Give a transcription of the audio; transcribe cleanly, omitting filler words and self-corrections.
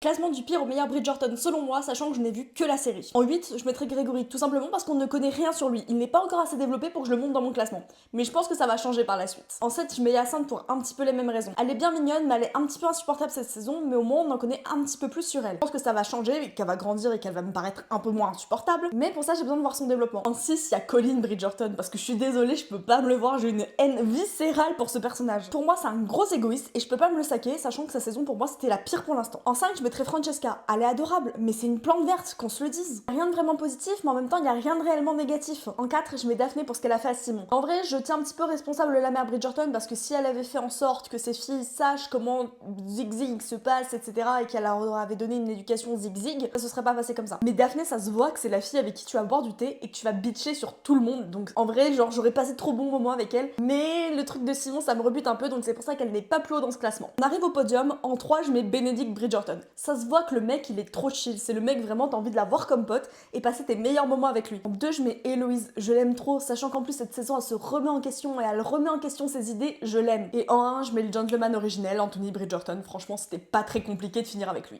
Classement du pire au meilleur Bridgerton selon moi, sachant que je n'ai vu que la série. En 8, je mettrai Grégory, tout simplement parce qu'on ne connaît rien sur lui. Il n'est pas encore assez développé pour que je le monte dans mon classement. Mais je pense que ça va changer par la suite. En 7, je mets Hyacinthe pour un petit peu les mêmes raisons. Elle est bien mignonne, mais elle est un petit peu insupportable cette saison, mais au moins on en connaît un petit peu plus sur elle. Je pense que ça va changer, et qu'elle va grandir et qu'elle va me paraître un peu moins insupportable, mais pour ça j'ai besoin de voir son développement. En 6, il y a Colin Bridgerton, parce que je suis désolée, je peux pas me le voir, j'ai une haine viscérale pour ce personnage. Pour moi, c'est un gros égoïste et je peux pas me le saquer, sachant que sa saison pour moi c'était la pire pour l'instant. En 5, je mettrai Francesca. Elle est adorable, mais c'est une plante verte, qu'on se le dise. Rien de vraiment positif, mais en même temps, il y a rien de réellement négatif. En 4, je mets Daphné pour ce qu'elle a fait à Simon. En vrai, je tiens un petit peu responsable la mère Bridgerton parce que si elle avait fait en sorte que ses filles sachent comment zig-zig se passe, etc., et qu'elle leur avait donné une éducation zig-zig, ça se serait pas passé comme ça. Mais Daphné, ça se voit que c'est la fille avec qui tu vas boire du thé et que tu vas bitcher sur tout le monde. Donc en vrai, genre, j'aurais passé trop bons moments avec elle. Mais le truc de Simon, ça me rebute un peu, donc c'est pour ça qu'elle n'est pas plus haut dans ce classement. On arrive au podium. En 3, je mets Benedict Bridgerton. Ça se voit que le mec, il est trop chill. C'est le mec vraiment, t'as envie de la voir comme pote et passer tes meilleurs moments avec lui. En 2, je mets Héloïse. Je l'aime trop, sachant qu'en plus cette saison, elle se remet en question et elle remet en question ses idées. Je l'aime. Et en 1, je mets le gentleman originel, Anthony Bridgerton. Franchement, c'était pas très compliqué de finir avec lui.